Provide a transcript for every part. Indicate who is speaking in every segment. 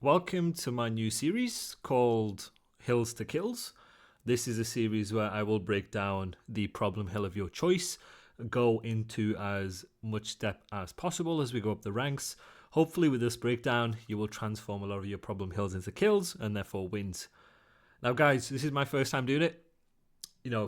Speaker 1: Welcome to my new series called Hills to Kills. This is a series where I will break down the problem hill of your choice, go into as much depth as possible as we go up the ranks. Hopefully with this breakdown, you will transform a lot of your problem hills into kills and therefore wins. Now guys, this is my first time doing it.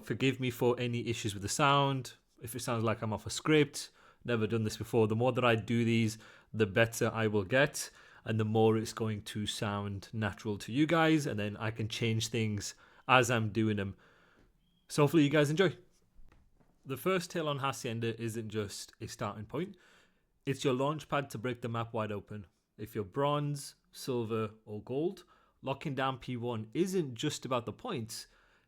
Speaker 1: Forgive me for any issues with the sound. If it sounds like I'm off a script, never done this before. The more that I do these, the better I will get, and the more it's going to sound natural to you guys, and then I can change things as I'm doing them. So hopefully you guys enjoy. The first hill on Hacienda isn't just a starting point. It's your launch pad to break the map wide open. If you're bronze, silver, or gold, locking down P1 isn't just about the points.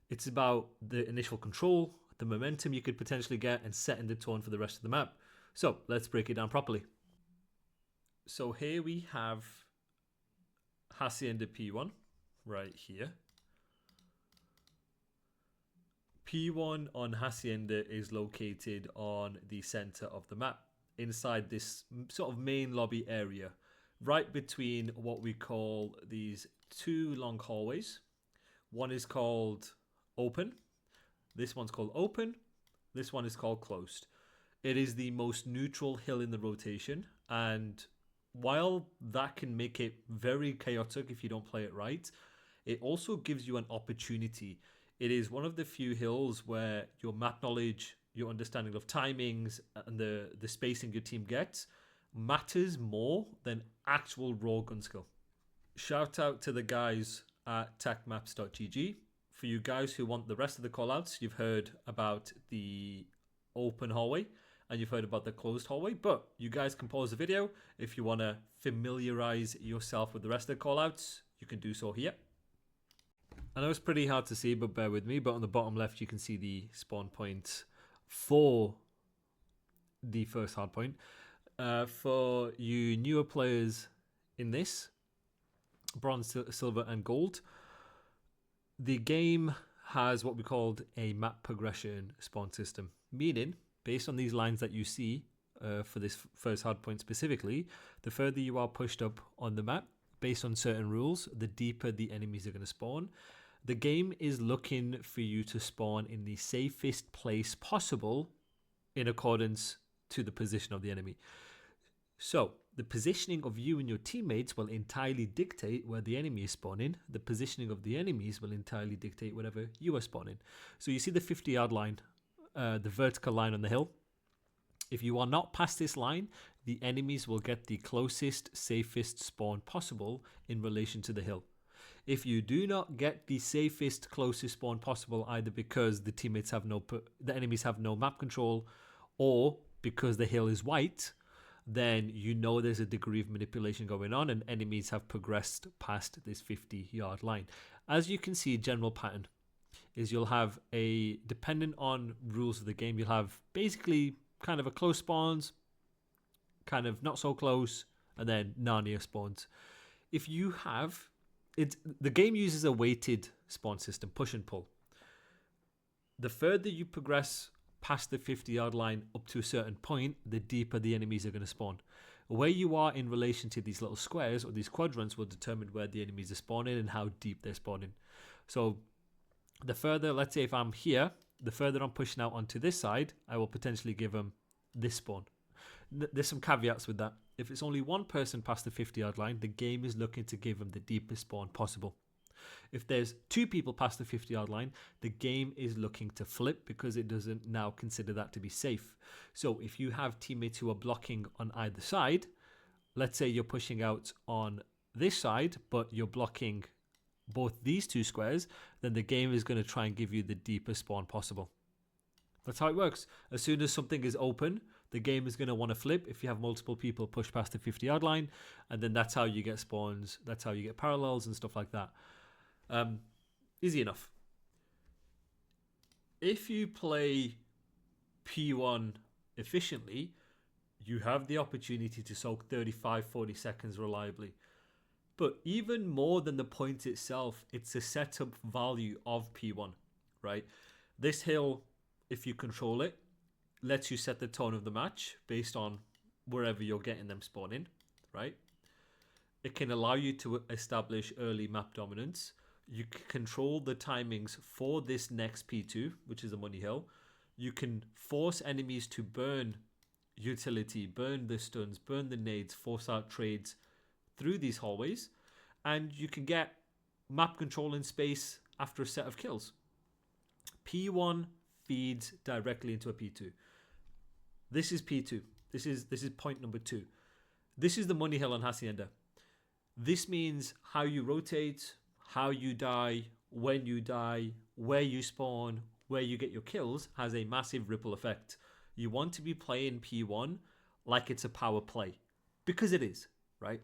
Speaker 1: It's about the initial control, the momentum you could potentially get, and setting the tone for the rest of the map. So let's break it down properly. So here we have Hacienda P1 right here. P1 on Hacienda is located on the center of the map, inside this sort of main lobby area, right between what we call these two long hallways. One is called open. This one's called open. This one is called closed. It is the most neutral hill in the rotation, and while that can make it very chaotic if you don't play it right, it also gives you an opportunity. It is one of the few hills where your map knowledge, your understanding of timings, and the spacing your team gets matters more than actual raw gun skill. Shout out to the guys at techmaps.gg. For you guys who want the rest of the callouts, you've heard about the open hallway and you've heard about the closed hallway, but you guys can pause the video if you want to familiarize yourself with the rest of the callouts. You can do so here. I know it's pretty hard to see, but bear with me. But on the bottom left, you can see the spawn point for the first hardpoint. For you newer players in this, bronze, silver, and gold, the game has what we called a map progression spawn system, meaning based on these lines that you see for this first hardpoint specifically, the further you are pushed up on the map, based on certain rules, the deeper the enemies are going to spawn. The game is looking for you to spawn in the safest place possible in accordance to the position of the enemy. So, the positioning of you and your teammates will entirely dictate where the enemy is spawning. The positioning of the enemies will entirely dictate wherever you are spawning. So you see the 50-yard line, the vertical line on the hill. If you are not past this line, the enemies will get the closest, safest spawn possible in relation to the hill. If you do not get the safest, closest spawn possible, either because the enemies have no map control, or because the hill is white, then you know there's a degree of manipulation going on and enemies have progressed past this 50-yard line. As you can see, general pattern is you'll have dependent on rules of the game, you'll have basically kind of a close spawns, kind of not so close, and then Narnia spawns. If you have the game uses a weighted spawn system, push and pull. The further you progress past the 50-yard line up to a certain point, the deeper the enemies are going to spawn. Where you are in relation to these little squares or these quadrants will determine where the enemies are spawning and how deep they're spawning. So the further, let's say if I'm here, the further I'm pushing out onto this side, I will potentially give them this spawn. There's some caveats with that. If it's only one person past the 50-yard line, the game is looking to give them the deepest spawn possible. If there's two people past the 50-yard line, the game is looking to flip because it doesn't now consider that to be safe. So if you have teammates who are blocking on either side, let's say you're pushing out on this side, but you're blocking both these two squares, then the game is going to try and give you the deepest spawn possible. That's how it works. As soon as something is open, the game is going to want to flip if you have multiple people push past the 50-yard line, and then that's how you get spawns, that's how you get parallels and stuff like that. Easy enough. If you play P1 efficiently, you have the opportunity to soak 35-40 seconds reliably. But even more than the point itself, it's a setup value of P1, right? This hill, if you control it, lets you set the tone of the match based on wherever you're getting them spawning, right? It can allow you to establish early map dominance. You can control the timings for this next P2, which is the money hill. You can force enemies to burn utility, burn the stuns, burn the nades, force out trades through these hallways. And you can get map control in space after a set of kills. P1 feeds directly into a P2. This is P2. This is point number 2. This is the money hill on Hacienda. This means how you rotate, how you die, when you die, where you spawn, where you get your kills has a massive ripple effect. You want to be playing P1 like it's a power play, because it is, right?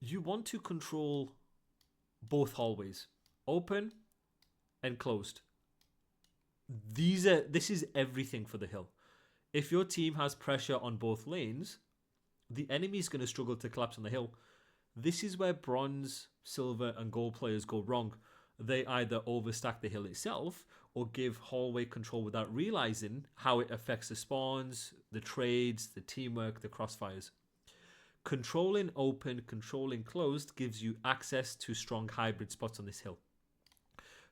Speaker 1: You want to control both hallways, open and closed. This is everything for the hill. If your team has pressure on both lanes, the enemy is going to struggle to collapse on the hill. This is where bronze, silver, and gold players go wrong. They either overstack the hill itself or give hallway control without realizing how it affects the spawns, the trades, the teamwork, the crossfires. Controlling open, controlling closed gives you access to strong hybrid spots on this hill.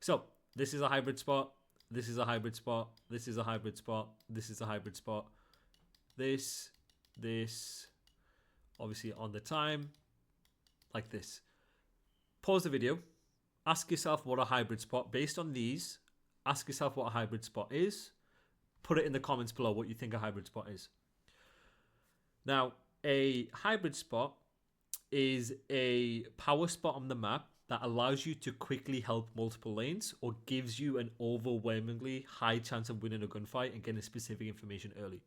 Speaker 1: So this is a hybrid spot. This is a hybrid spot. This is a hybrid spot. This is a hybrid spot. This, obviously on the time, like this. Pause the video. Ask yourself what a hybrid spot, based on these, ask yourself what a hybrid spot is. Put it in the comments below what you think a hybrid spot is. Now, a hybrid spot is a power spot on the map that allows you to quickly help multiple lanes or gives you an overwhelmingly high chance of winning a gunfight and getting specific information early.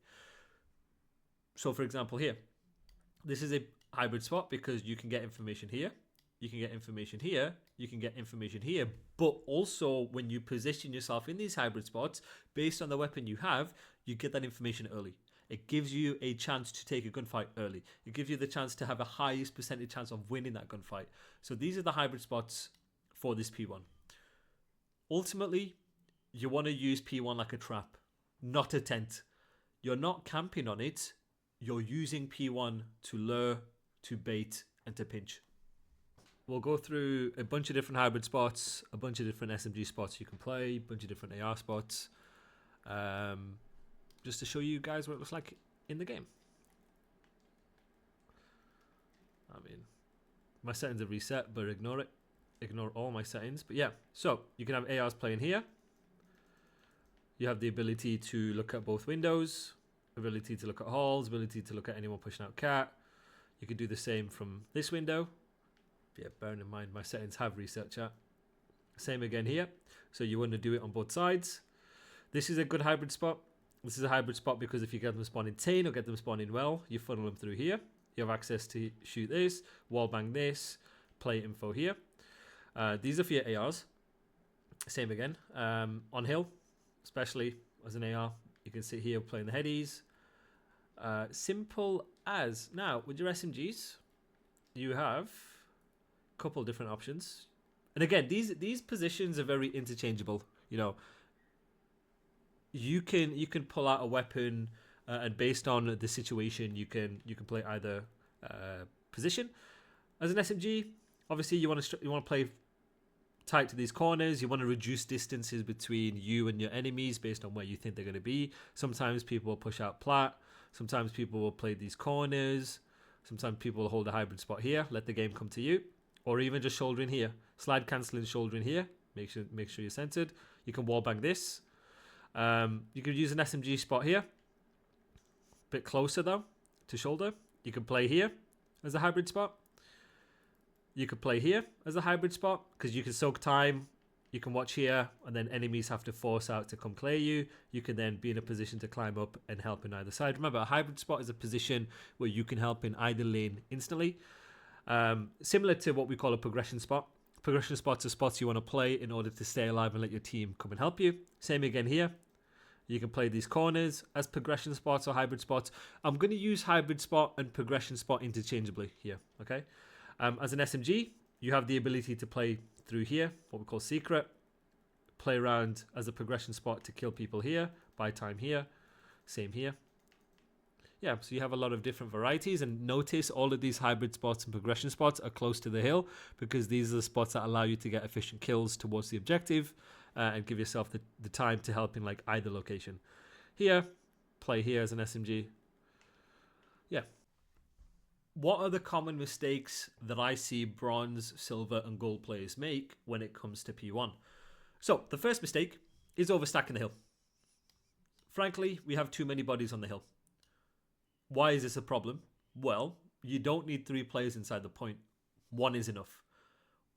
Speaker 1: So for example here, this is a hybrid spot because you can get information here, you can get information here, you can get information here, but also when you position yourself in these hybrid spots, based on the weapon you have, you get that information early. It gives you a chance to take a gunfight early. It gives you the chance to have a highest percentage chance of winning that gunfight. So these are the hybrid spots for this P1. Ultimately, you want to use P1 like a trap, not a tent. You're not camping on it. You're using P1 to lure, to bait, and to pinch. We'll go through a bunch of different hybrid spots, a bunch of different SMG spots you can play, a bunch of different AR spots. Just to show you guys what it looks like in the game. I mean, my settings are reset, but ignore it. Ignore all my settings. But yeah, so you can have ARs playing here. You have the ability to look at both windows, ability to look at halls, ability to look at anyone pushing out cat. You can do the same from this window. Yeah, bearing in mind my settings have reset, chat. Same again here. So you want to do it on both sides. This is a good hybrid spot. This is a hybrid spot because if you get them spawning tame or get them spawning well, you funnel them through here. You have access to shoot this, wallbang this, play info here. These are for your ARs. Same again. On hill, especially as an AR, you can sit here playing the headies. Simple as. Now, with your SMGs, you have a couple different options. And again, these positions are very interchangeable. You know, you can pull out a weapon, and based on the situation, you can play either position. As an SMG, obviously you want to play tight to these corners. You want to reduce distances between you and your enemies based on where you think they're going to be. Sometimes people will push out plat. Sometimes people will play these corners. Sometimes people will hold a hybrid spot here, let the game come to you, or even just shouldering here. Slide cancelling, shouldering here. Make sure you're centered. You can wallbang this. You could use an SMG spot here. Bit closer though to shoulder. You can play here as a hybrid spot. You could play here as a hybrid spot because you can soak time. You can watch here, and then enemies have to force out to come clear you. You can then be in a position to climb up and help in either side. Remember, a hybrid spot is a position where you can help in either lane instantly. Similar to what we call a progression spot. Progression spots are spots you want to play in order to stay alive and let your team come and help you. Same again here. You can play these corners as progression spots or hybrid spots. I'm going to use hybrid spot and progression spot interchangeably here, okay? As an SMG, you have the ability to play through here, what we call secret. Play around as a progression spot to kill people here, buy time here, same here. Yeah, so you have a lot of different varieties, and notice all of these hybrid spots and progression spots are close to the hill because these are the spots that allow you to get efficient kills towards the objective and give yourself the time to help in like either location. Here, play here as an SMG. Yeah. What are the common mistakes that I see bronze, silver, and gold players make when it comes to P1? So, the first mistake is overstacking the hill. Frankly, we have too many bodies on the hill. Why is this a problem? Well, you don't need 3 players inside the point. 1 is enough.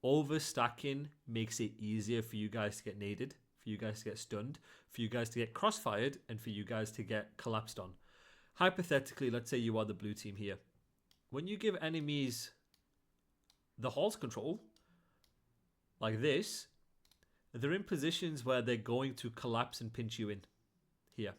Speaker 1: Overstacking makes it easier for you guys to get naded, for you guys to get stunned, for you guys to get crossfired, and for you guys to get collapsed on. Hypothetically, let's say you are the blue team here. When you give enemies the halls control, like this, they're in positions where they're going to collapse and pinch you in. Here.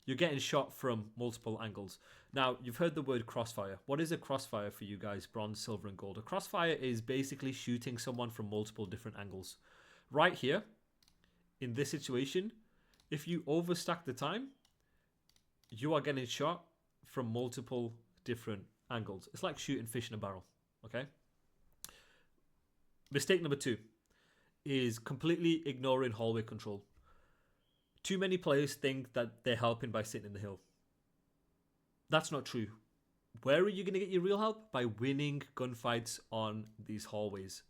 Speaker 1: You're getting shot from multiple angles. Now, you've heard the word crossfire. What is a crossfire for you guys, bronze, silver, and gold? A crossfire is basically shooting someone from multiple different angles. Right here, in this situation, if you overstack the time, you are getting shot from multiple different angles. It's like shooting fish in a barrel, okay? Mistake number 2 is completely ignoring hallway control. Too many players think that they're helping by sitting in the hill. That's not true. Where are you going to get your real help? By winning gunfights on these hallways.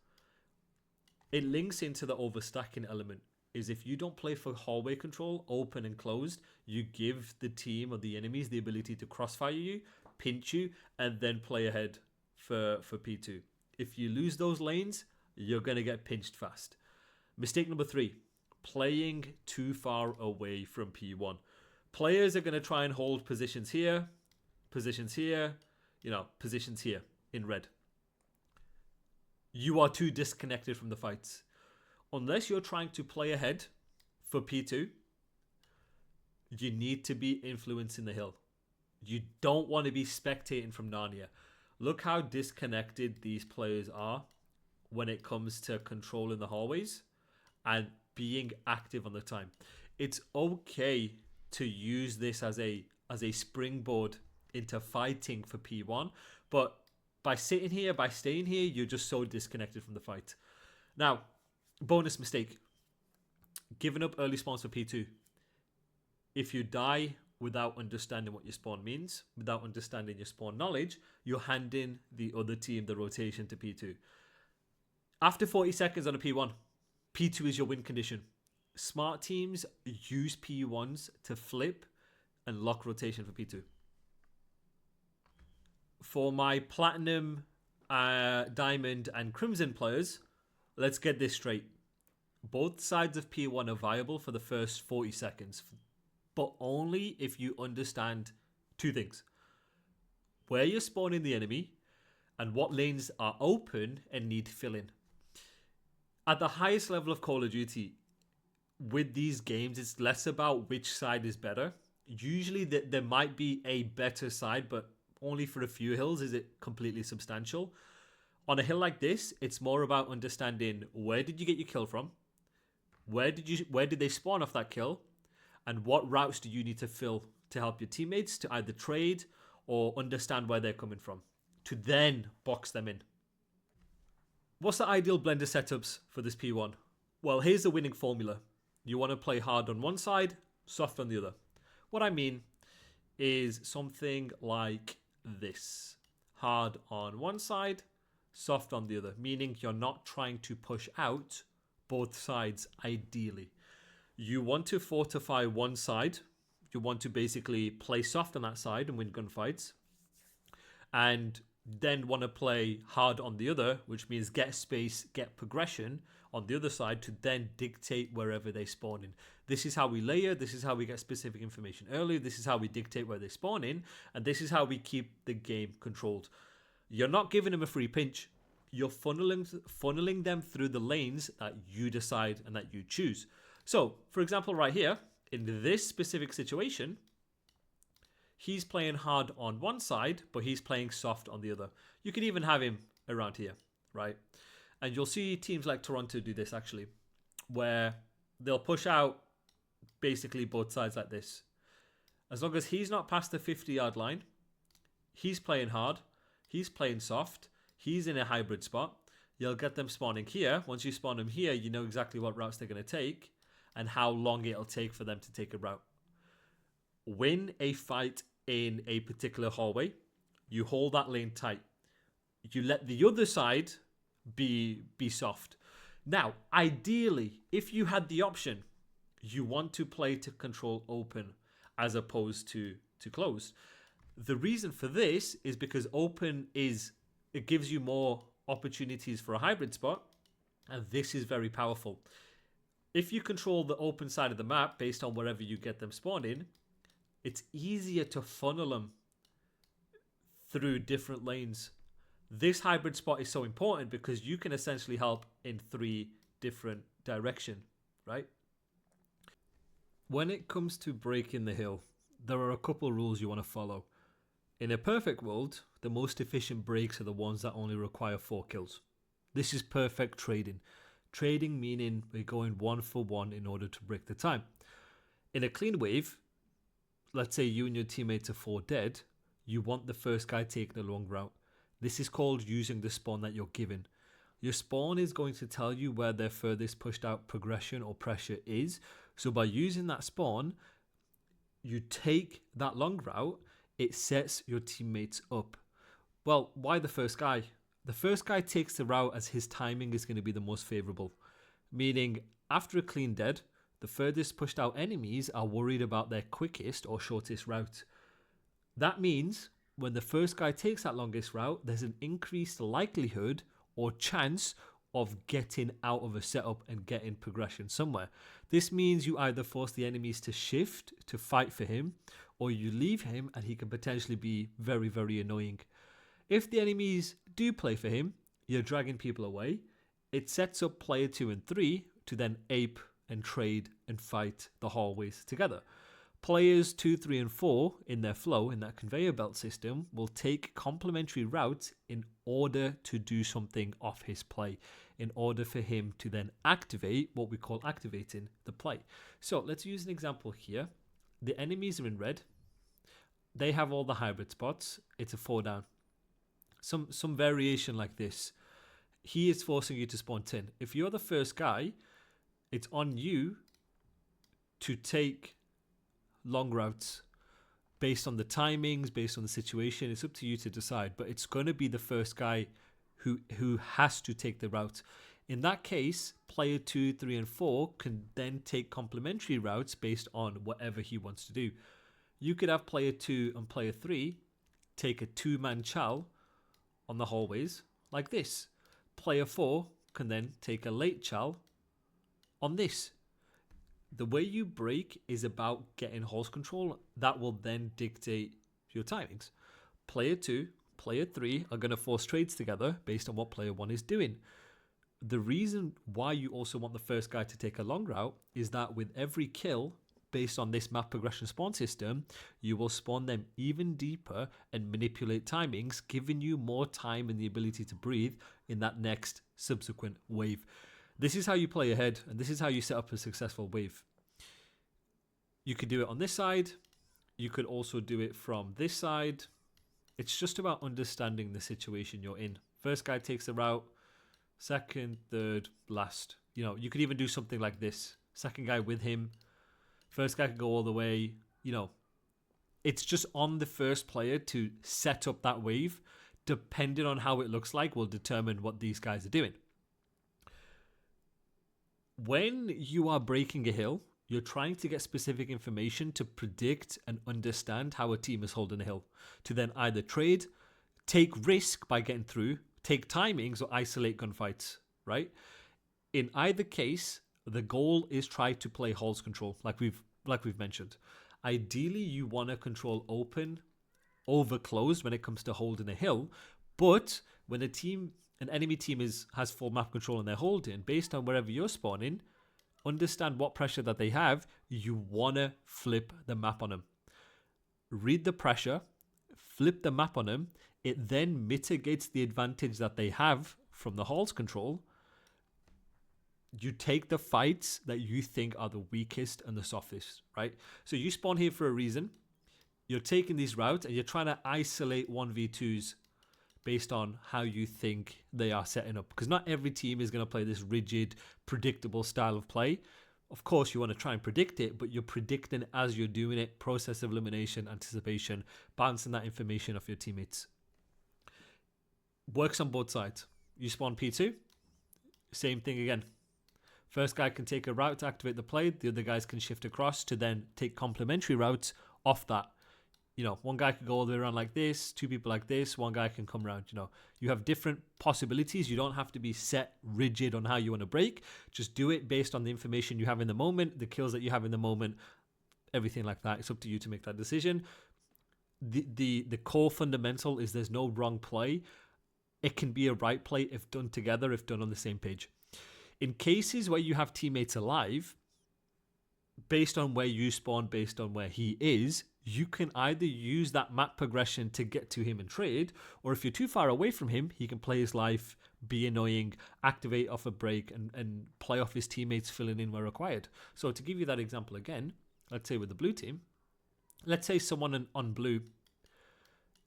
Speaker 1: It links into the overstacking element. Is if you don't play for hallway control, open and closed, you give the team or the enemies the ability to crossfire you, pinch you, and then play ahead for P2. If you lose those lanes, you're going to get pinched fast. Mistake number 3. Playing too far away from P1. Players are going to try and hold positions here, positions here in red. You are too disconnected from the fights. Unless you're trying to play ahead for P2, you need to be influencing the hill. You don't want to be spectating from Narnia. Look how disconnected these players are when it comes to controlling the hallways and being active on the time. It's okay to use this as a springboard into fighting for P1, but by sitting here, by staying here, you're just so disconnected from the fight. Now, bonus mistake. Giving up early spawns for P2. If you die without understanding what your spawn means, without understanding your spawn knowledge, you're handing the other team the rotation to P2. After 40 seconds on a P1, P2 is your win condition. Smart teams use P1s to flip and lock rotation for P2. For my platinum, diamond, and crimson players, let's get this straight. Both sides of P1 are viable for the first 40 seconds, but only if you understand 2 things. Where you're spawning the enemy and what lanes are open and need filling. At the highest level of Call of Duty, with these games, it's less about which side is better. Usually there might be a better side, but only for a few hills is it completely substantial. On a hill like this, it's more about understanding where did you get your kill from, where did they spawn off that kill, and what routes do you need to fill to help your teammates to either trade or understand where they're coming from, to then box them in. What's the ideal blender setups for this P1? Well, here's the winning formula. You want to play hard on one side, soft on the other. What I mean is something like this. Hard on one side, soft on the other. Meaning you're not trying to push out both sides ideally. You want to fortify one side. You want to basically play soft on that side and win gunfights. And then want to play hard on the other, which means get space, get progression on the other side to then dictate wherever they spawn in. This is how we layer, this is how we get specific information early, this is how we dictate where they spawn in, and this is how we keep the game controlled. You're not giving them a free pinch, you're funneling them through the lanes that you decide and that you choose. So, for example, right here, in this specific situation, he's playing hard on one side, but he's playing soft on the other. You could even have him around here, right? And you'll see teams like Toronto do this actually, where they'll push out basically both sides like this. As long as he's not past the 50-yard line, he's playing hard, he's playing soft, he's in a hybrid spot. You'll get them spawning here. Once you spawn them here, you know exactly what routes they're going to take and how long it'll take for them to take a route. Win a fight in a particular hallway. You hold that lane tight. You let the other side be soft. Now, ideally, if you had the option, you want to play to control open as opposed to closed. The reason for this is because open it gives you more opportunities for a hybrid spot, and this is very powerful. If you control the open side of the map based on wherever you get them spawned in, it's easier to funnel them through different lanes. This hybrid spot is so important because you can essentially help in 3 different directions, right? When it comes to breaking the hill, there are a couple rules you want to follow. In a perfect world, the most efficient breaks are the ones that only require 4 kills. This is perfect trading. Trading meaning we're going 1 for 1 in order to break the time. In a clean wave, let's say you and your teammates are 4 dead, you want the first guy taking a long route. This is called using the spawn that you're given. Your spawn is going to tell you where their furthest pushed out progression or pressure is. So by using that spawn, you take that long route, it sets your teammates up. Well, why the first guy? The first guy takes the route as his timing is going to be the most favorable. Meaning, after a clean dead, the furthest pushed out enemies are worried about their quickest or shortest route. That means when the first guy takes that longest route, there's an increased likelihood or chance of getting out of a setup and getting progression somewhere. This means you either force the enemies to shift to fight for him, or you leave him and he can potentially be very, very annoying. If the enemies do play for him, you're dragging people away. It sets up player 2 and 3 to then ape and trade and fight the hallways together. Players 2, 3, and 4 in their flow, in that conveyor belt system, will take complementary routes in order to do something off his play, in order for him to then activate what we call activating the play. So let's use an example here. The enemies are in red. They have all the hybrid spots. It's a 4 down. Some variation like this. He is forcing you to spawn 10. If you're the first guy, it's on you to take long routes based on the timings, based on the situation. It's up to you to decide, but it's going to be the first guy who has to take the route. In that case, player 2, 3, and 4 can then take complementary routes based on whatever he wants to do. You could have player 2 and player 3 take a 2-man chow on the hallways like this. Player 4 can then take a late chow on this. The way you break is about getting horse control. That will then dictate your timings. Player 2, player 3 are going to force trades together based on what player 1 is doing. The reason why you also want the first guy to take a long route is that with every kill, based on this map progression spawn system, you will spawn them even deeper and manipulate timings, giving you more time and the ability to breathe in that next subsequent wave. This is how you play ahead, and this is how you set up a successful wave. You could do it on this side. You could also do it from this side. It's just about understanding the situation you're in. First guy takes the route. Second, third, last. You could even do something like this. Second guy with him. First guy can go all the way. It's just on the first player to set up that wave. Depending on how it looks like will determine what these guys are doing. When you are breaking a hill, you're trying to get specific information to predict and understand how a team is holding a hill, to then either trade, take risk by getting through, take timings, or isolate gunfights, right? In either case, the goal is try to play halls control, like we've mentioned. Ideally, you want to control open over closed when it comes to holding a hill, but when an enemy team has full map control and they're holding, based on wherever you're spawning, understand what pressure that they have. You want to flip the map on them. Read the pressure, flip the map on them. It then mitigates the advantage that they have from the halls control. You take the fights that you think are the weakest and the softest, right? So you spawn here for a reason. You're taking these routes and you're trying to isolate 1v2s based on how you think they are setting up. Because not every team is going to play this rigid, predictable style of play. Of course, you want to try and predict it, but you're predicting as you're doing it, process of elimination, anticipation, bouncing that information off your teammates. Works on both sides. You spawn P2, same thing again. First guy can take a route to activate the play, the other guys can shift across to then take complementary routes off that. You know, one guy could go all the way around like this, two people like this, one guy can come around, you know. You have different possibilities. You don't have to be set rigid on how you want to break. Just do it based on the information you have in the moment, the kills that you have in the moment, everything like that. It's up to you to make that decision. The core fundamental is there's no wrong play. It can be a right play if done together, if done on the same page. In cases where you have teammates alive, based on where you spawn, based on where he is, you can either use that map progression to get to him and trade, or if you're too far away from him, he can play his life, be annoying, activate off a break, and play off his teammates filling in where required. So to give you that example again, let's say with the blue team, let's say someone on blue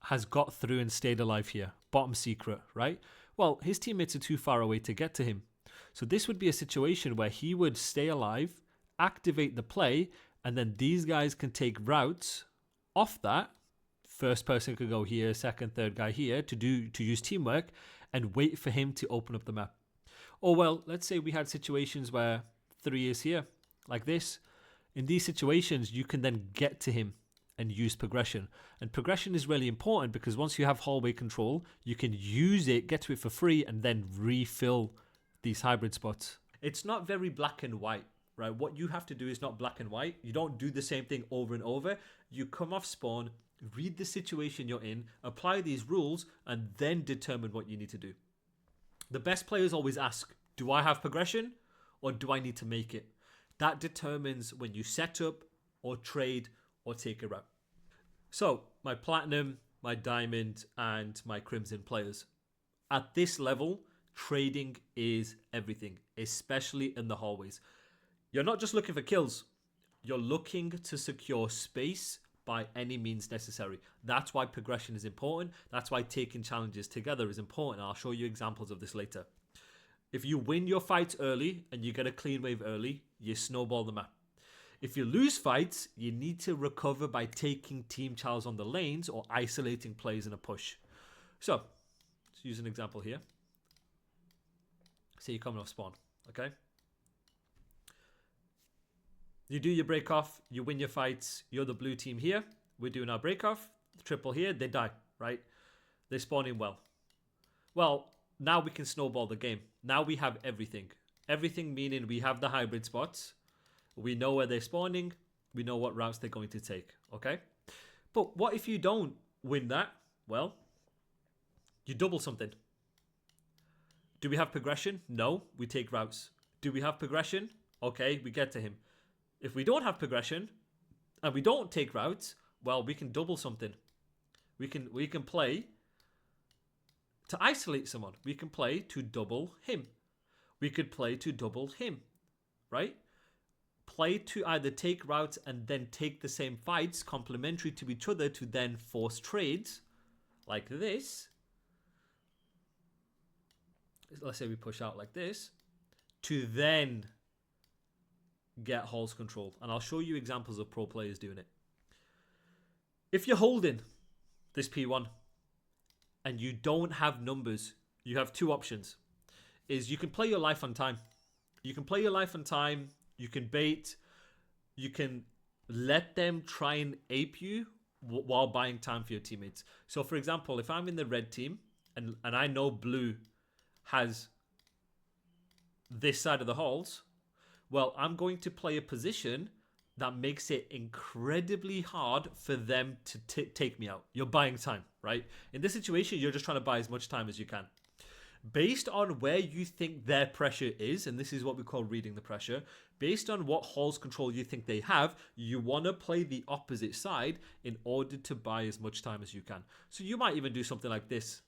Speaker 1: has got through and stayed alive here, bottom secret, right? Well, his teammates are too far away to get to him. So this would be a situation where he would stay alive, activate the play, and then these guys can take routes off that. First person could go here, second, third guy here to use teamwork and wait for him to open up the map. Or well, let's say we had situations where 3 is here, like this. In these situations, you can then get to him and use progression. And progression is really important because once you have hallway control, you can use it, get to it for free, and then refill these hybrid spots. It's not very black and white. Right, what you have to do is not black and white. You don't do the same thing over and over. You come off spawn, read the situation you're in, apply these rules, and then determine what you need to do. The best players always ask, do I have progression or do I need to make it? That determines when you set up or trade or take a route. So, my platinum, my diamond, and my crimson players. At this level, trading is everything, especially in the hallways. You're not just looking for kills. You're looking to secure space by any means necessary. That's why progression is important. That's why taking challenges together is important. I'll show you examples of this later. If you win your fights early and you get a clean wave early, you snowball the map. If you lose fights, you need to recover by taking team chows on the lanes or isolating plays in a push. So, let's use an example here. Say you're coming off spawn, okay? You do your break off, you win your fights, you're the blue team here, we're doing our break off, triple here, they die, right? They spawn in well. Well, now we can snowball the game. Now we have everything. Everything meaning we have the hybrid spots, we know where they're spawning, we know what routes they're going to take, okay? But what if you don't win that? Well, you double something. Do we have progression? No, we take routes. Do we have progression? Okay, we get to him. If we don't have progression and we don't take routes, well, we can double something. We can play to isolate someone. We can play to double him. We could play to double him, right? Play to either take routes and then take the same fights complementary to each other to then force trades like this. Let's say we push out like this to then get halls control. And I'll show you examples of pro players doing it. If you're holding this P1 and you don't have numbers, you have two options. Is you can play your life on time. You can play your life on time. You can bait. You can let them try and ape you while buying time for your teammates. So for example, if I'm in the red team and I know blue has this side of the halls, well, I'm going to play a position that makes it incredibly hard for them to take me out. You're buying time, right? In this situation, you're just trying to buy as much time as you can. Based on where you think their pressure is, and this is what we call reading the pressure, based on what halls control you think they have, you want to play the opposite side in order to buy as much time as you can. So you might even do something like this.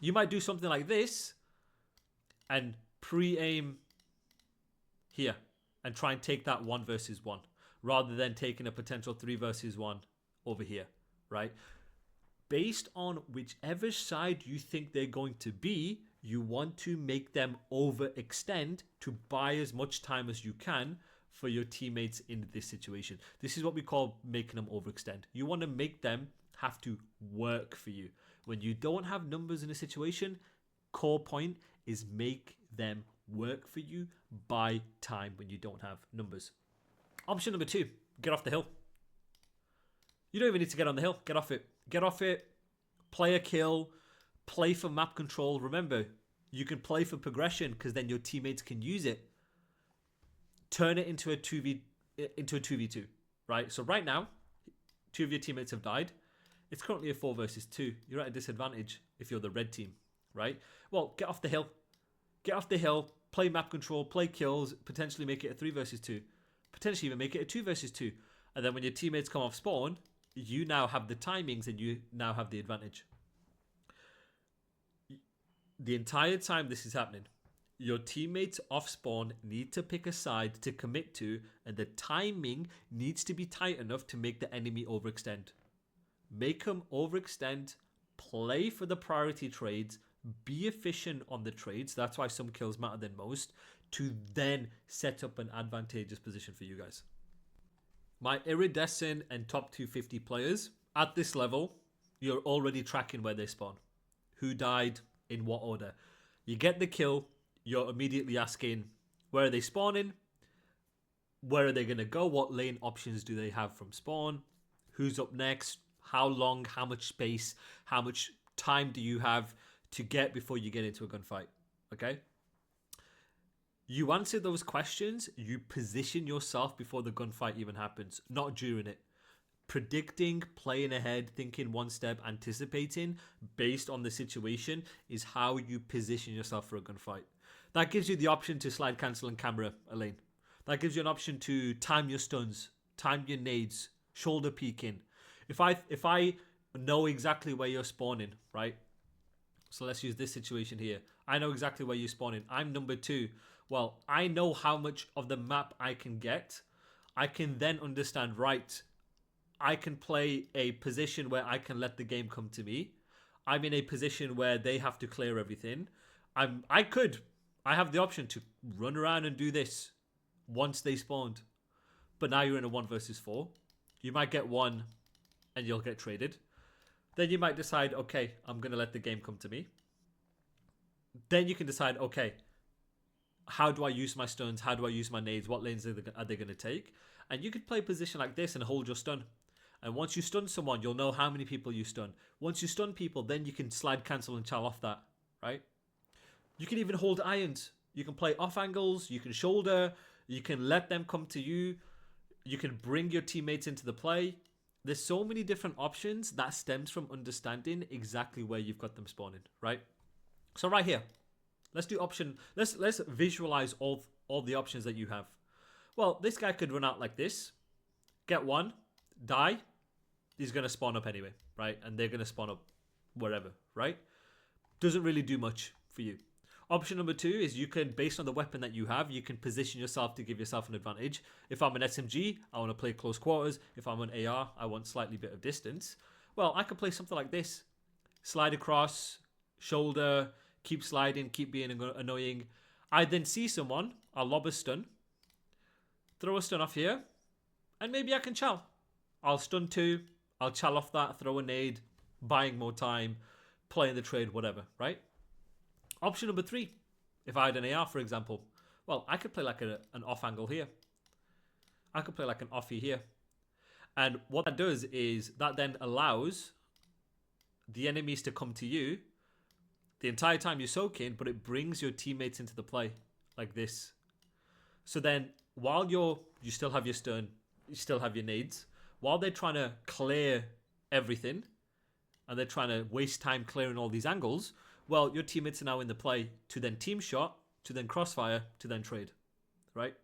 Speaker 1: You might do something like this and pre-aim here and try and take that 1 versus 1 rather than taking a potential 3 versus 1 over here, right? Based on whichever side you think they're going to be, you want to make them overextend to buy as much time as you can for your teammates in this situation. This is what we call making them overextend. You want to make them have to work for you. When you don't have numbers in a situation, core point is make them work for you, buy time when you don't have numbers. Option number 2, get off the hill. You don't even need to get on the hill. Get off it. Get off it. Play a kill. Play for map control. Remember, you can play for progression because then your teammates can use it. Turn it into a 2v2, right? So right now, 2 of your teammates have died. It's currently a 4 versus 2. You're at a disadvantage if you're the red team, right? Well, get off the hill. Get off the hill. Play map control. Play kills. Potentially make it a 3 versus 2. Potentially even make it a 2 versus 2. And then when your teammates come off spawn, you now have the timings and you now have the advantage. The entire time this is happening, your teammates off spawn need to pick a side to commit to, and the timing needs to be tight enough to make the enemy overextend. Make them overextend, play for the priority trades, be efficient on the trades. That's why some kills matter than most, to then set up an advantageous position for you guys. My iridescent and top 250 players, at this level, you're already tracking where they spawn. Who died, in what order. You get the kill, you're immediately asking, where are they spawning? Where are they going to go? What lane options do they have from spawn? Who's up next? How long? How much space? How much time do you have to get before you get into a gunfight? Okay? You answer those questions, you position yourself before the gunfight even happens, not during it. Predicting, playing ahead, thinking one step, anticipating based on the situation is how you position yourself for a gunfight. That gives you the option to slide cancel and camera a lane. That gives you an option to time your stuns, time your nades, shoulder peeking. If I know exactly where you're spawning, right? So let's use this situation here. I know exactly where you're spawning. I'm number 2. Well, I know how much of the map I can get. I can then understand, right, I can play a position where I can let the game come to me. I'm in a position where they have to clear everything. I have the option to run around and do this once they spawned. But now you're in a 1 versus 4. You might get one and you'll get traded. Then you might decide, okay, I'm going to let the game come to me. Then you can decide, okay, how do I use my stuns? How do I use my nades? What lanes are they going to take? And you could play a position like this and hold your stun. And once you stun someone, you'll know how many people you stun. Once you stun people, then you can slide cancel and chow off that, right? You can even hold irons. You can play off angles. You can shoulder. You can let them come to you. You can bring your teammates into the play. There's so many different options that stems from understanding exactly where you've got them spawning, right? So right here, let's do option. Let's visualize all the options that you have. Well, this guy could run out like this, get one, die. He's going to spawn up anyway, right? And they're going to spawn up wherever, right? Doesn't really do much for you. Option number 2 is you can, based on the weapon that you have, you can position yourself to give yourself an advantage. If I'm an SMG, I want to play close quarters. If I'm an AR, I want slightly bit of distance. Well, I could play something like this. Slide across, shoulder, keep sliding, keep being annoying. I then see someone, I'll lob a stun, throw a stun off here, and maybe I can chow. I'll stun 2, I'll chow off that, throw a nade, buying more time, playing the trade, whatever, right? Option number 3, if I had an AR, for example, well, I could play like an off angle here. I could play like an offie here. And what that does is that then allows the enemies to come to you the entire time you're soaking, but it brings your teammates into the play like this. So then while you still have your stun, you still have your nades, while they're trying to clear everything and they're trying to waste time clearing all these angles, well, your teammates are now in the play to then team shot, to then crossfire, to then trade, right?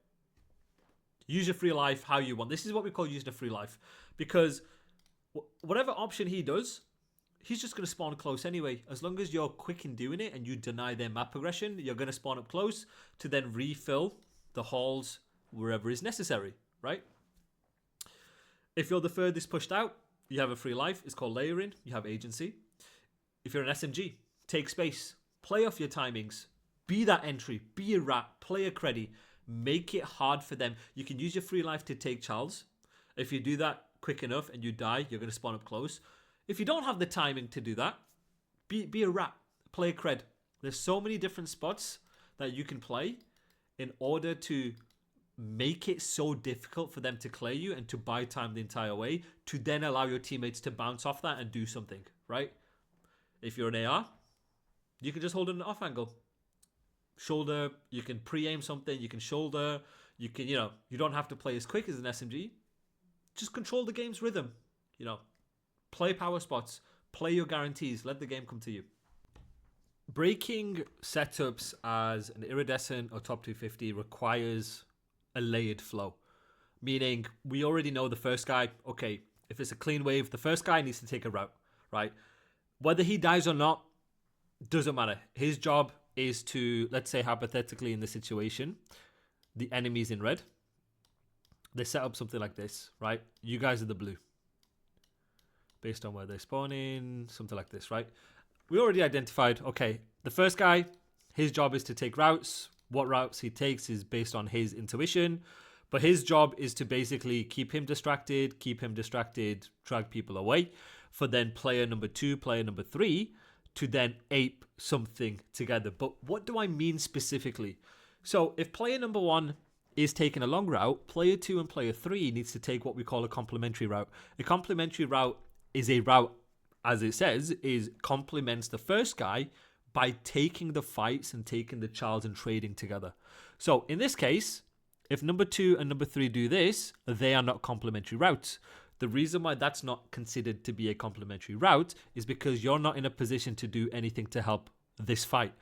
Speaker 1: Use your free life how you want. This is what we call using a free life, because whatever option he does, he's just going to spawn close anyway. As long as you're quick in doing it and you deny their map progression, you're going to spawn up close to then refill the halls wherever is necessary, right? If you're the furthest pushed out, You have a free life. It's called layering. You have agency. If you're an SMG, take space. Play off your timings. Be that entry. Be a rat. Play a creddy. Make it hard for them. You can use your free life to take Charles. If you do that quick enough and you die, you're going to spawn up close. If you don't have the timing to do that, be a rat. Play a cred. There's so many different spots that you can play in order to make it so difficult for them to clear you and to buy time the entire way, to then allow your teammates to bounce off that and do something, right? If you're an AR, you can just hold an off angle. Shoulder, you can pre-aim something, you can shoulder, you can, you don't have to play as quick as an SMG. Just control the game's rhythm, play power spots, play your guarantees, let the game come to you. Breaking setups as an iridescent or top 250 requires a layered flow. Meaning, we already know the first guy, okay, if it's a clean wave, the first guy needs to take a route, right? Whether he dies or not, doesn't matter. His job is to, let's say hypothetically in this situation, the enemy's in red. They set up something like this, right? You guys are the blue. Based on where they're spawning, something like this, right? We already identified, okay, the first guy, his job is to take routes. What routes he takes is based on his intuition. But his job is to basically keep him distracted, drag people away. For then player number 2, player number 3 to then ape something together. But what do I mean specifically? So if player number 1 is taking a long route, player 2 and player 3 needs to take what we call a complementary route. A complementary route is a route, as it says, complements the first guy by taking the fights and taking the Charles and trading together. So in this case, if number 2 and number 3 do this, they are not complementary routes. The reason why that's not considered to be a complementary route is because you're not in a position to do anything to help this fight,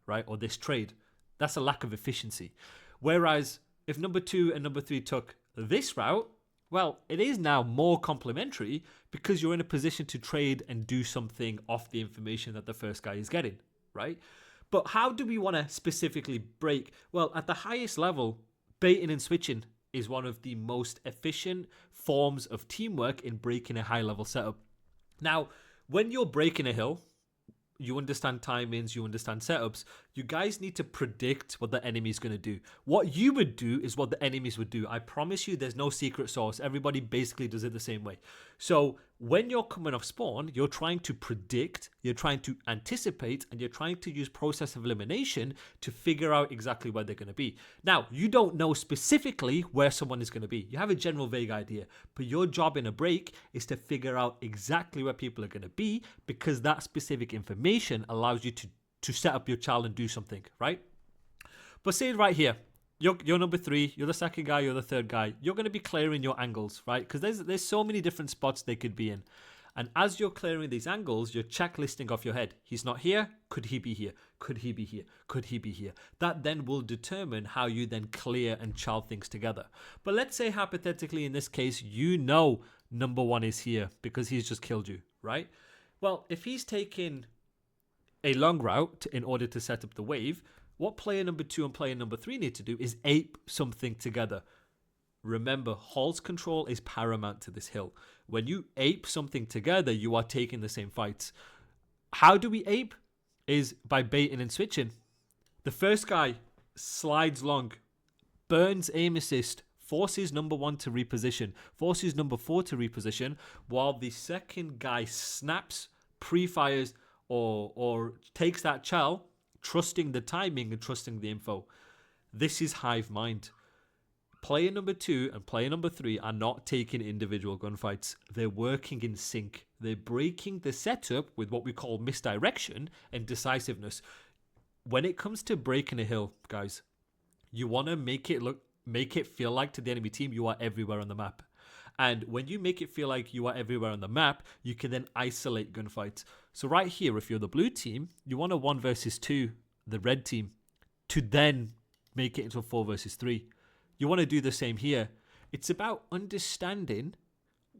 Speaker 1: right? Or this trade. That's a lack of efficiency. Whereas if number 2 and number 3 took this route, well, it is now more complementary because you're in a position to trade and do something off the information that the first guy is getting, right? But how do we want to specifically break? Well, at the highest level, baiting and switching is one of the most efficient forms of teamwork in breaking a high-level setup. Now, when you're breaking a hill, you understand timings, you understand setups. You guys need to predict what the enemy's going to do. What you would do is what the enemies would do. I promise you there's no secret sauce. Everybody basically does it the same way. So when you're coming off spawn, you're trying to predict, you're trying to anticipate, and you're trying to use process of elimination to figure out exactly where they're going to be. Now, you don't know specifically where someone is going to be. You have a general vague idea, but your job in a break is to figure out exactly where people are going to be, because that specific information allows you to set up your child and do something, right? But say right here, you're number 3, you're the second guy, you're the third guy. You're going to be clearing your angles, right? Because there's so many different spots they could be in. And as you're clearing these angles, you're checklisting off your head. He's not here. Could he be here? Could he be here? Could he be here? That then will determine how you then clear and child things together. But let's say hypothetically in this case, number 1 is here because he's just killed you, right? Well, if he's taking a long route in order to set up the wave, what player number 2 and player number 3 need to do is ape something together. Remember, Hall's control is paramount to this hill. When you ape something together, you are taking the same fights. How do we ape? Is by baiting and switching. The first guy slides long, burns aim assist, forces number 1 to reposition, forces number 4 to reposition, while the second guy snaps, pre-fires, or takes that chal, trusting the timing and trusting the info. This is hive mind. Player number 2 and player number 3 are not taking individual gunfights. They're working in sync. They're breaking the setup with what we call misdirection and decisiveness. When it comes to breaking a hill, guys, you want to make it feel like to the enemy team you are everywhere on the map. And when you make it feel like you are everywhere on the map, you can then isolate gunfights. So right here, if you're the blue team, you want a 1 versus 2, the red team, to then make it into a 4 versus 3. You want to do the same here. It's about understanding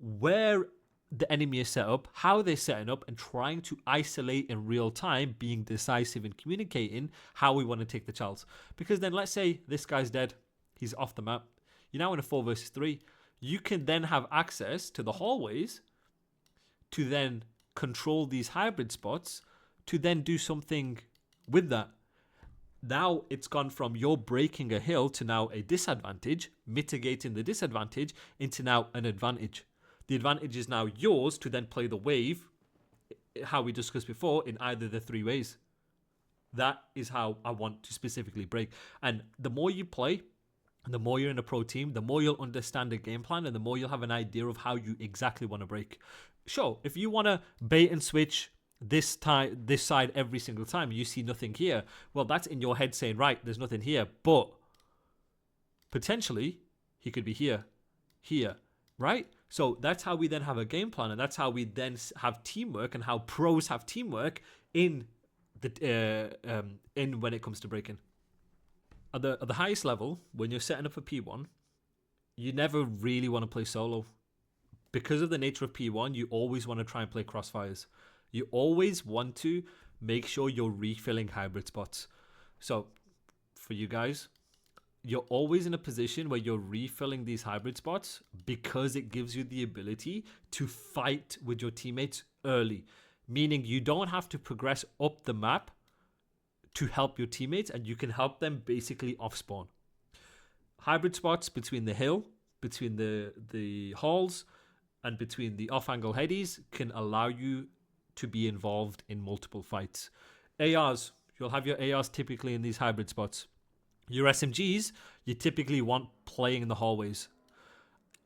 Speaker 1: where the enemy is set up, how they're setting up, and trying to isolate in real time, being decisive and communicating how we want to take the Charles. Because then let's say this guy's dead. He's off the map. You're now in a 4 versus 3. you can then have access to the hallways to then control these hybrid spots to then do something with that. Now it's gone from you're breaking a hill to now a disadvantage, mitigating the disadvantage into now an advantage. The advantage is now yours to then play the wave, how we discussed before, in either the three ways. That is how I want to specifically break. And the more you play, the more you're in a pro team, the more you'll understand the game plan and the more you'll have an idea of how you exactly want to break. Sure, if you want to bait and switch this side every single time, you see nothing here, well, that's in your head saying, right, there's nothing here, but potentially he could be here, right? So that's how we then have a game plan, and that's how we then have teamwork, and how pros have teamwork in when it comes to breaking. At the highest level, when you're setting up for P1, you never really want to play solo. Because of the nature of P1, you always want to try and play crossfires. You always want to make sure you're refilling hybrid spots. So, for you guys, you're always in a position where you're refilling these hybrid spots because it gives you the ability to fight with your teammates early. Meaning you don't have to progress up the map to help your teammates, and you can help them basically off spawn. Hybrid spots between the hill, between the halls, and between the off-angle headies can allow you to be involved in multiple fights. ARs, you'll have your ARs typically in these hybrid spots. Your SMGs, you typically want playing in the hallways.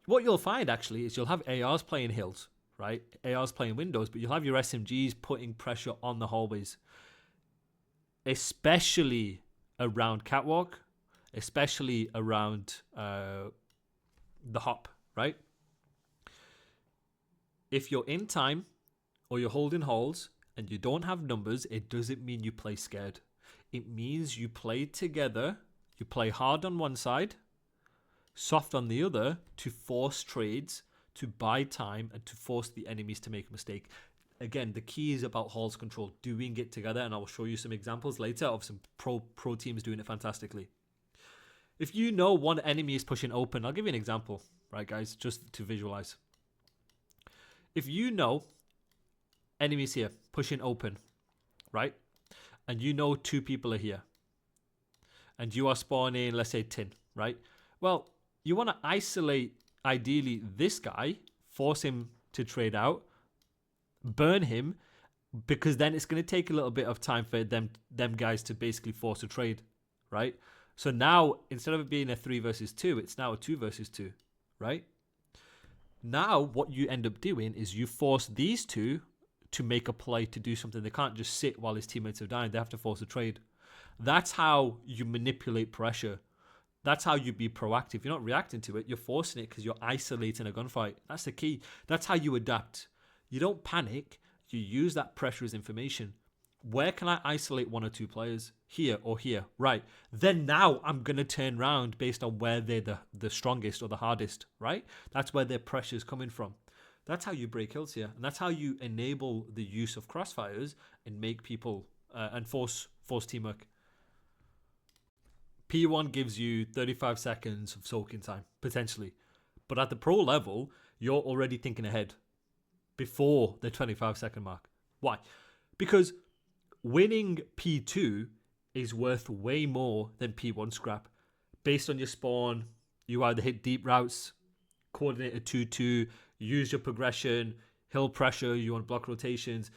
Speaker 1: What you'll find actually is you'll have ARs playing hills, right? ARs playing windows, but you'll have your SMGs putting pressure on the hallways. Especially around catwalk, especially around the hop, right? If you're in time or you're holding halls and you don't have numbers, it doesn't mean you play scared. It means you play together, you play hard on one side, soft on the other, to force trades, to buy time, and to force the enemies to make a mistake. Again, the key is about halls control, doing it together, and I will show you some examples later of some pro teams doing it fantastically. If you know one enemy is pushing open, I'll give you an example, right, guys, just to visualize. If you know enemies here pushing open, right, and you know two people are here, and you are spawning, let's say, tin, right? Well, you want to isolate, ideally, this guy, force him to trade out, burn him, because then it's going to take a little bit of time for them guys to basically force a trade, right? So now, instead of it being a 3 versus 2, it's now a 2 versus 2, right? Now, what you end up doing is you force these two to make a play to do something. They can't just sit while his teammates are dying. They have to force a trade. That's how you manipulate pressure. That's how you be proactive. You're not reacting to it. You're forcing it because you're isolating a gunfight. That's the key. That's how you adapt. You don't panic. You use that pressure as information. Where can I isolate one or two players? Here or here. Right. Then now I'm going to turn around based on where they're the strongest or the hardest. Right? That's where their pressure is coming from. That's how you break hills here. And that's how you enable the use of crossfires and make people and force teamwork. P1 gives you 35 seconds of soaking time, potentially. But at the pro level, you're already thinking ahead before the 25-second mark. Why? Because winning P2 is worth way more than P1 scrap. Based on your spawn, you either hit deep routes, coordinate a 2-2, use your progression, hill pressure, you want block rotations.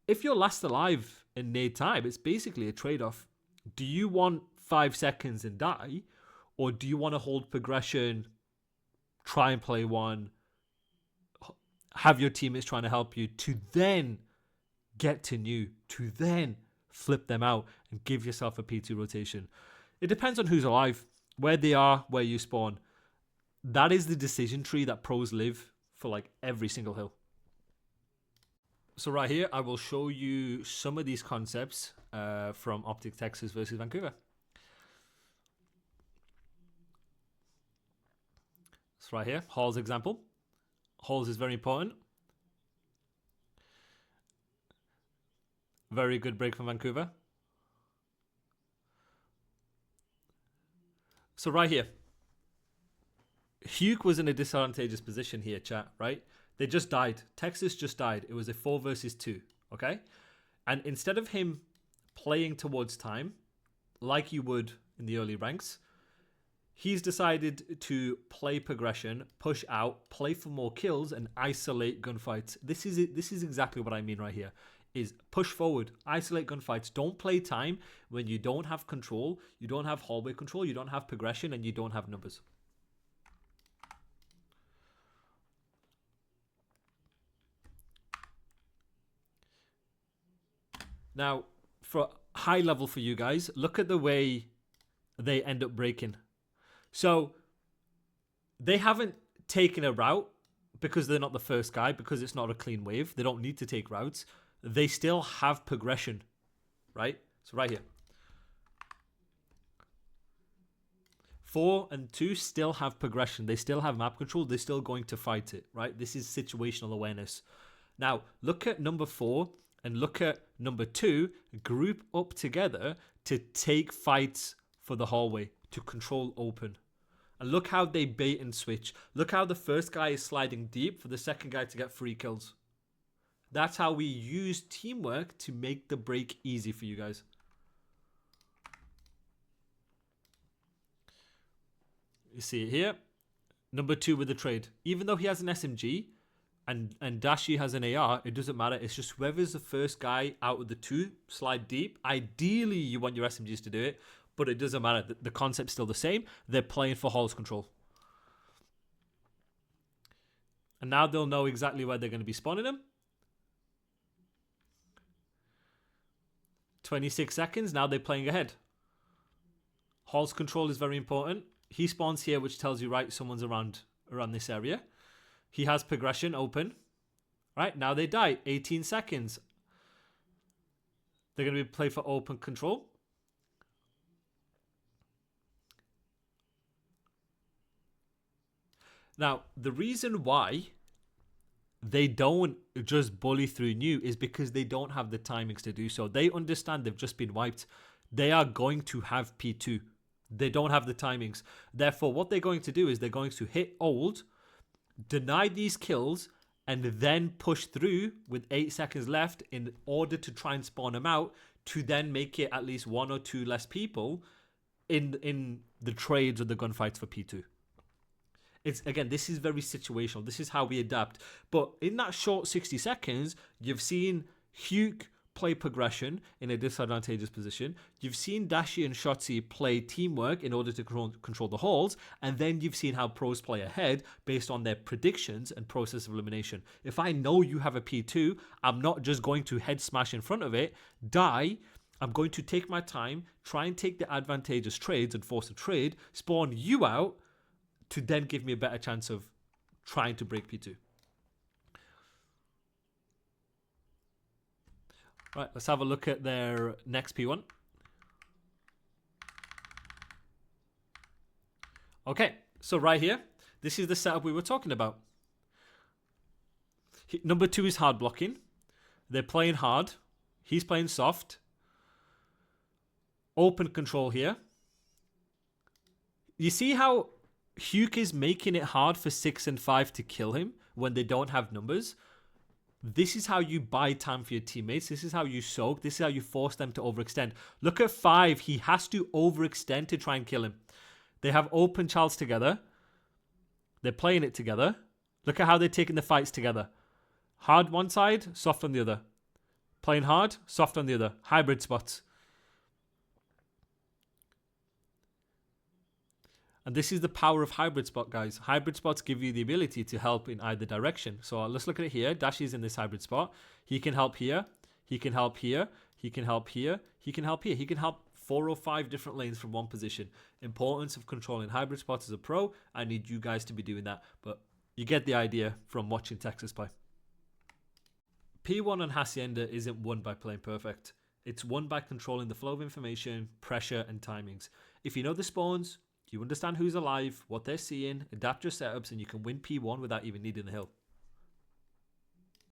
Speaker 1: If you're last alive in near time, it's basically a trade-off. Do you want 5 seconds and die, or do you want to hold progression, try and play one, have your teammates trying to help you to then get to new, to then flip them out and give yourself a P2 rotation? It depends on who's alive, where they are, where you spawn. That is the decision tree that pros live for like every single hill. So right here, I will show you some of these concepts from Optic Texas versus Vancouver. So right here, Hall's example. Halls is very important. Very good break from Vancouver. So right here, Hugh was in a disadvantageous position here, chat, right? They just died. Texas just died. It was a 4 versus 2, okay? And instead of him playing towards time, like you would in the early ranks, he's decided to play progression, push out, play for more kills, and isolate gunfights. This is exactly what I mean right here. Is push forward, isolate gunfights. Don't play time when you don't have control, you don't have hallway control, you don't have progression, and you don't have numbers. Now, for high level for you guys, look at the way they end up breaking. So they haven't taken a route because they're not the first guy, because it's not a clean wave. They don't need to take routes. They still have progression, right? So right here. 4 and 2 still have progression. They still have map control. They're still going to fight it, right? This is situational awareness. Now, look at number 4 and look at number 2. Group up together to take fights for the hallway, to control open. And look how they bait and switch. Look how the first guy is sliding deep for the second guy to get 3 kills. That's how we use teamwork to make the break easy for you guys. You see it here. Number 2 with the trade. Even though he has an SMG and Dashi has an AR, it doesn't matter. It's just whoever's the first guy out of the 2 slide deep. Ideally, you want your SMGs to do it, but it doesn't matter. The concept's still the same. They're playing for halls control. And now they'll know exactly where they're going to be spawning them. 26 seconds. Now they're playing ahead. Halls control is very important. He spawns here, which tells you, right, someone's around this area. He has progression open. Right, now they die. 18 seconds. They're going to be play for open control. Now, the reason why they don't just bully through new is because they don't have the timings to do so. They understand they've just been wiped. They are going to have P2. They don't have the timings. Therefore, what they're going to do is they're going to hit old, deny these kills, and then push through with 8 seconds left in order to try and spawn them out to then make it at least 1 or 2 less people in the trades or the gunfights for P2. It's, again, this is very situational. This is how we adapt. But in that short 60 seconds, you've seen Hugh play progression in a disadvantageous position. You've seen Dashi and Shotzi play teamwork in order to control the halls. And then you've seen how pros play ahead based on their predictions and process of elimination. If I know you have a P2, I'm not just going to head smash in front of it, die. I'm going to take my time, try and take the advantageous trades and force a trade, spawn you out, to then give me a better chance of trying to break P2. Right, let's have a look at their next P1. Okay, so right here, this is the setup we were talking about. Number 2 is hard blocking. They're playing hard. He's playing soft. Open control here. You see how Hugh is making it hard for 6 and 5 to kill him when they don't have numbers? This is how you buy time for your teammates. This is how you soak. This is how you force them to overextend. Look at 5. He has to overextend to try and kill him. They have open Charles together. They're playing it together. Look at how they're taking the fights together. Hard one side, soft on the other. Playing hard, soft on the other. Hybrid spots. And this is the power of hybrid spot, guys. Hybrid spots give you the ability to help in either direction. So let's look at it here. Dashi's in this hybrid spot. He can help here. He can help here. He can help here. He can help here. He can help 4 or 5 different lanes from one position. Importance of controlling hybrid spots as a pro. I need you guys to be doing that. But you get the idea from watching Texas play. P1 on Hacienda isn't won by playing perfect. It's won by controlling the flow of information, pressure, and timings. If you know the spawns, you understand who's alive, what they're seeing, adapt your setups, and you can win P1 without even needing the hill.